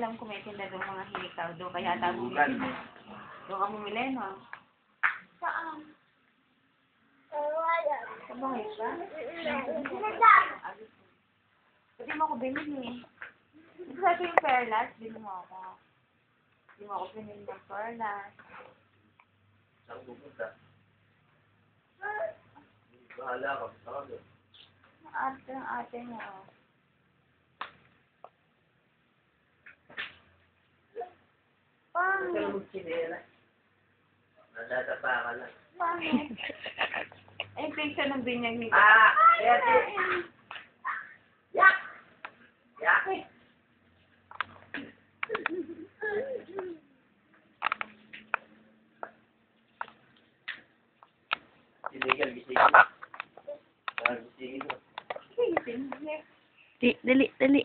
alam ko may tinda doon mga hikaw doon. Kaya ata bumili. Doon ka bumili, no? Saan? Sa bahay ba? Pwede mo ako binili. Ito sa yung perlas, bili mo ako. Hindi mo ako binili ng perlas. Saan pupunta? Bahala ka. Saka doon. Ate niya, oh. Pangit. Nadadapa ka lang. Pangit. Ay, picture ng binyag ni Yes! Yak! Yak! Gisingin, gisingin. Gisingin mo. Gising. Dali.